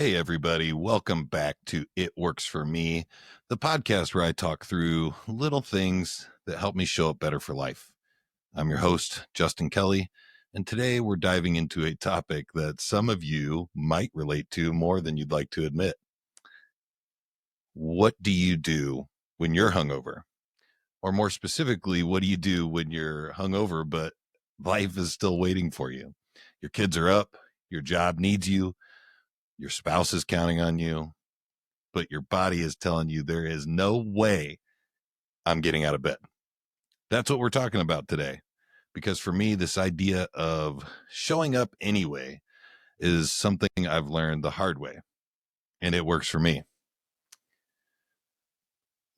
Hey, everybody. Welcome back to It Works For Me, the podcast where I talk through little things that help me show up better for life. I'm your host, Justin Kelly, and today we're diving into a topic that some of you might relate to more than you'd like to admit. What do you do when you're hungover? Or more specifically, what do you do when you're hungover, but life is still waiting for you? Your kids are up, your job needs you, your spouse is counting on you, but your body is telling you there is no way I'm getting out of bed. That's what we're talking about today. Because for me, this idea of showing up anyway is something I've learned the hard way, and it works for me.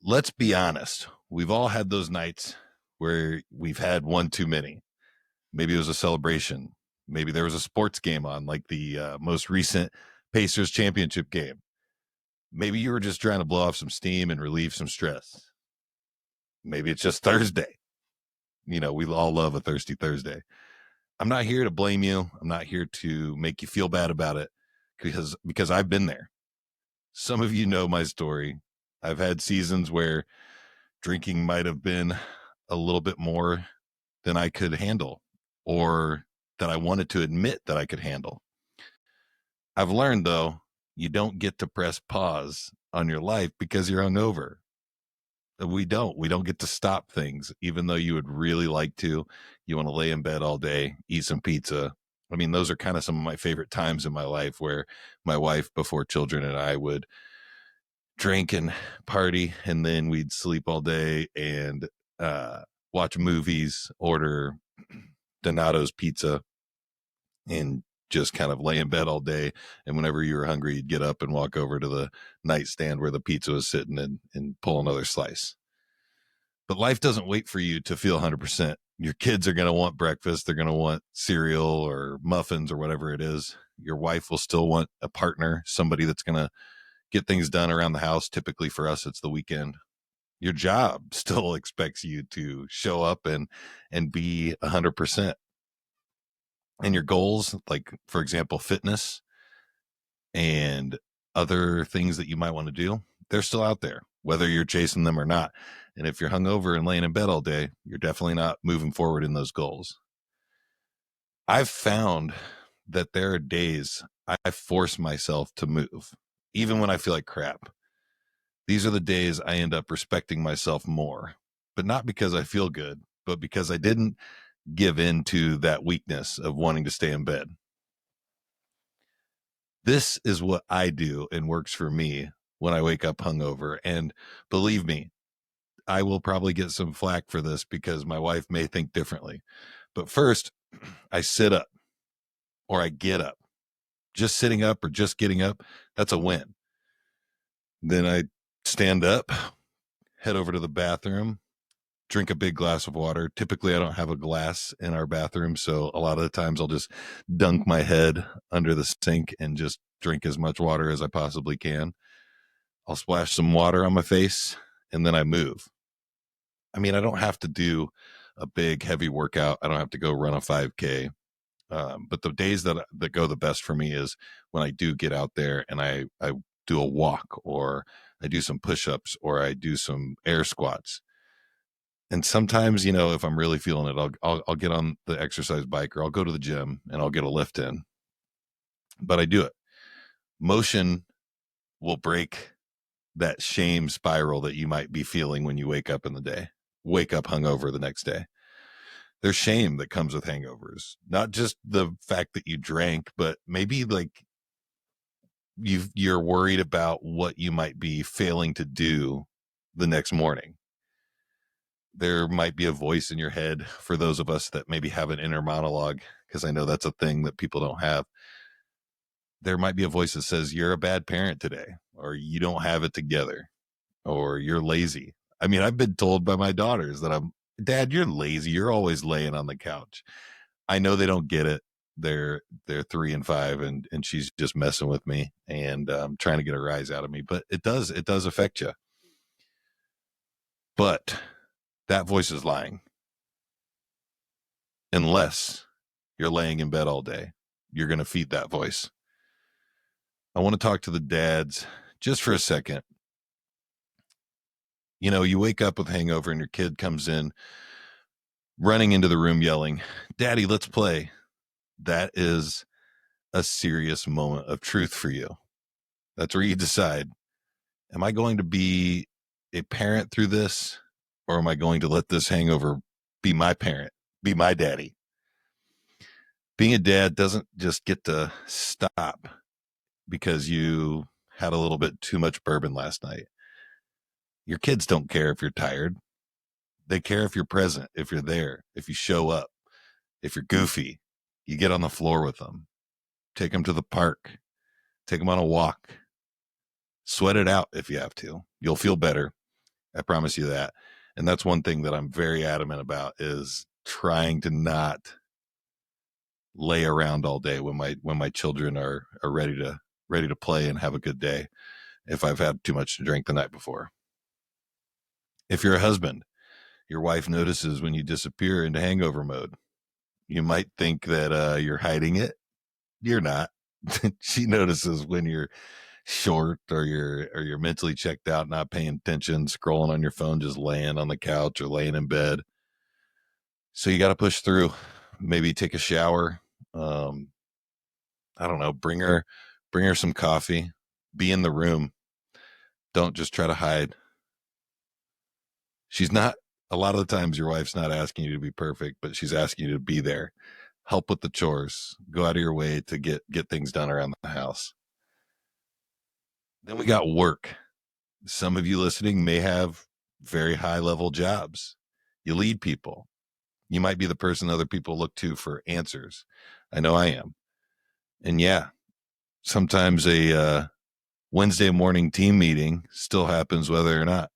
Let's be honest. We've all had those nights where we've had one too many. Maybe it was a celebration. Maybe there was a sports game on, like the most recent Pacers championship game. Maybe you were just trying to blow off some steam and relieve some stress. Maybe it's just Thursday. You know, we all love a thirsty Thursday. I'm not here to blame you. I'm not here to make you feel bad about it because I've been there. Some of you know my story. I've had seasons where drinking might have been a little bit more than I could handle or that I wanted to admit that I could handle. I've learned, though, you don't get to press pause on your life because you're hungover. We don't get to stop things, even though you would really like to. You want to lay in bed all day, eat some pizza. I mean, those are kind of some of my favorite times in my life where my wife, before children, and I would drink and party, and then we'd sleep all day and watch movies, order Donato's pizza, and just kind of lay in bed all day. And whenever you were hungry, you'd get up and walk over to the nightstand where the pizza was sitting and pull another slice. But life doesn't wait for you to feel 100%. Your kids are going to want breakfast. They're going to want cereal or muffins or whatever it is. Your wife will still want a partner, somebody that's going to get things done around the house. Typically for us, it's the weekend. Your job still expects you to show up and be 100%. And your goals, like, for example, fitness and other things that you might want to do, they're still out there, whether you're chasing them or not. And if you're hungover and laying in bed all day, you're definitely not moving forward in those goals. I've found that there are days I force myself to move, even when I feel like crap. These are the days I end up respecting myself more, but not because I feel good, but because I didn't give in to that weakness of wanting to stay in bed. This is what I do and works for me when I wake up hungover. And believe me, I will probably get some flack for this because my wife may think differently. But first, I sit up or I get up. Just sitting up or just getting up, that's a win. Then I stand up, head over to the bathroom, drink a big glass of water. Typically, I don't have a glass in our bathroom, so a lot of the times I'll just dunk my head under the sink and just drink as much water as I possibly can. I'll splash some water on my face, and then I move. I mean, I don't have to do a big, heavy workout. I don't have to go run a 5K. But the days that go the best for me is when I do get out there and I do a walk, or I do some push-ups, or I do some air squats. And sometimes, you know, if I'm really feeling it, I'll get on the exercise bike, or I'll go to the gym and I'll get a lift in. But I do it. Motion will break that shame spiral that you might be feeling when you wake up hungover the next day. There's shame that comes with hangovers, not just the fact that you drank, but maybe like you're worried about what you might be failing to do the next morning. There might be a voice in your head for those of us that maybe have an inner monologue, because I know that's a thing that people don't have. There might be a voice that says you're a bad parent today, or you don't have it together, or you're lazy. I mean, I've been told by my daughters that Dad, you're lazy. You're always laying on the couch. I know they don't get it. They're 3 and 5, and she's just messing with me and trying to get a rise out of me. But it does affect you. But that voice is lying. Unless you're laying in bed all day, you're going to feed that voice. I want to talk to the dads just for a second. You know, you wake up with hangover and your kid comes in running into the room yelling, "Daddy, let's play." That is a serious moment of truth for you. That's where you decide, am I going to be a parent through this, or am I going to let this hangover be my parent, be my daddy? Being a dad doesn't just get to stop because you had a little bit too much bourbon last night. Your kids don't care if you're tired. They care if you're present, if you're there, if you show up, if you're goofy. You get on the floor with them, take them to the park, take them on a walk, sweat it out if you have to. You'll feel better. I promise you that. And that's one thing that I'm very adamant about, is trying to not lay around all day when my children are ready to play and have a good day if I've had too much to drink the night before. If you're a husband, your wife notices when you disappear into hangover mode. You might think that you're hiding it. You're not. She notices when you're short, or you're mentally checked out, not paying attention, scrolling on your phone, just laying on the couch or laying in bed. So you got to push through. Maybe take a shower. Um, I don't know. Bring her some coffee. Be in the room. Don't just try to hide. She's not. A lot of the times, your wife's not asking you to be perfect, but she's asking you to be there. Help with the chores. Go out of your way to get things done around the house. Then we got work. Some of you listening may have very high level jobs. You lead people. You might be the person other people look to for answers. I know I am. And yeah, sometimes a Wednesday morning team meeting still happens whether or not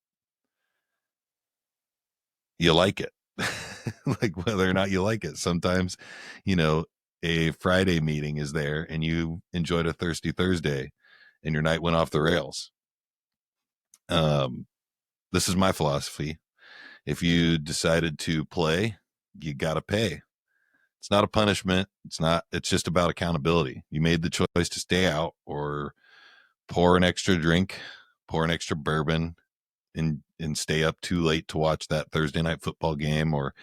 you like it. Like, whether or not you like it. Sometimes, you know, a Friday meeting is there and you enjoyed a thirsty Thursday and your night went off the rails. Um, this is my philosophy. If you decided to play, you got to pay. It's not a punishment. It's just about accountability. You made the choice to stay out or pour an extra drink, pour an extra bourbon, and stay up too late to watch that Thursday night football game or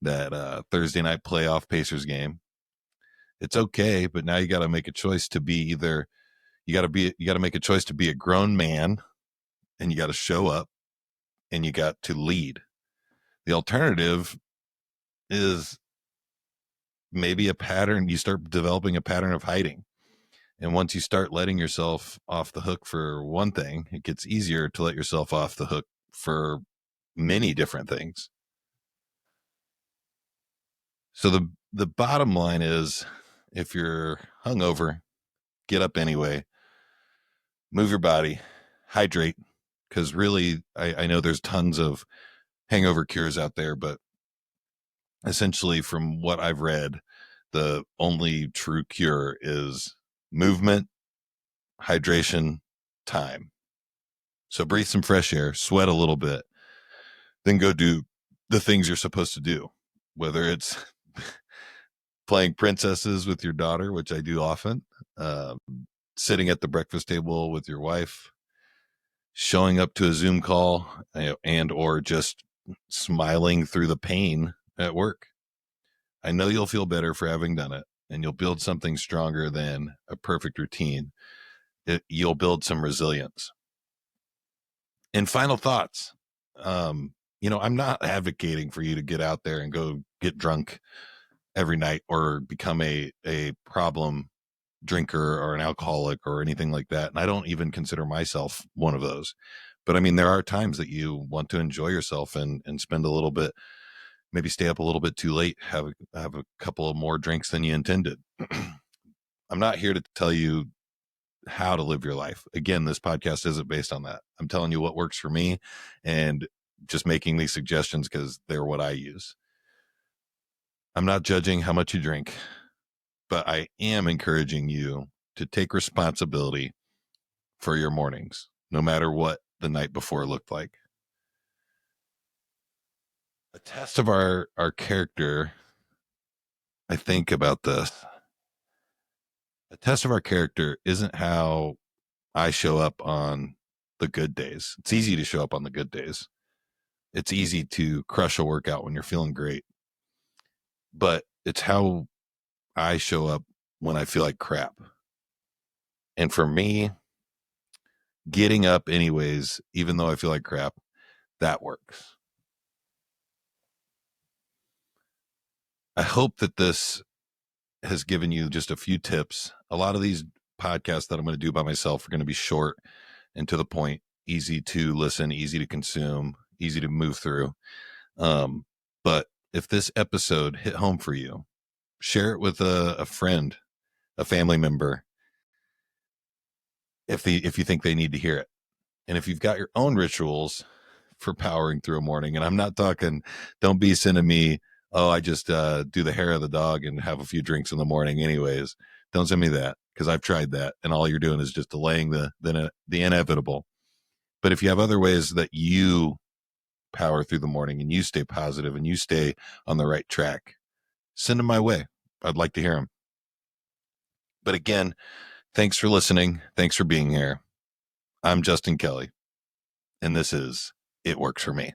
that Thursday night playoff Pacers game. It's okay, but now you got to make a choice to be either you got to make a choice to be a grown man, and you got to show up, and you got to lead. The alternative is maybe a pattern. You start developing a pattern of hiding. And once you start letting yourself off the hook for one thing, it gets easier to let yourself off the hook for many different things. So the bottom line is, if you're hungover, get up anyway, move your body, hydrate, because really, I know there's tons of hangover cures out there, but essentially, from what I've read, the only true cure is movement, hydration, time. So breathe some fresh air, sweat a little bit, then go do the things you're supposed to do, whether it's playing princesses with your daughter, which I do often, um, sitting at the breakfast table with your wife, showing up to a Zoom call, and or just smiling through the pain at work. I know you'll feel better for having done it, and you'll build something stronger than a perfect routine. You'll build some resilience. And final thoughts. I'm not advocating for you to get out there and go get drunk every night or become a problem drinker or an alcoholic or anything like that. And I don't even consider myself one of those. But I mean, there are times that you want to enjoy yourself and spend a little bit, maybe stay up a little bit too late, have a couple of more drinks than you intended. I'm not here to tell you how to live your life. Again, this podcast isn't based on that. I'm telling you what works for me and just making these suggestions because they're what I use. I'm not judging how much you drink, but I am encouraging you to take responsibility for your mornings, no matter what the night before looked like. A test of our character, I think about this. A test of our character isn't how I show up on the good days. It's easy to show up on the good days. It's easy to crush a workout when you're feeling great, but it's how I show up when I feel like crap. And for me, getting up anyways, even though I feel like crap, that works. I hope that this has given you just a few tips. A lot of these podcasts that I'm going to do by myself are going to be short and to the point, easy to listen, easy to consume, easy to move through. But if this episode hit home for you, share it with a friend, a family member, if you think they need to hear it. And if you've got your own rituals for powering through a morning, and I'm not talking, don't be sending me, oh, I just do the hair of the dog and have a few drinks in the morning anyways. Don't send me that, because I've tried that, and all you're doing is just delaying the inevitable. But if you have other ways that you power through the morning and you stay positive and you stay on the right track, send them my way. I'd like to hear them. But again, thanks for listening. Thanks for being here. I'm Justin Kelly, and this is It Works For Me.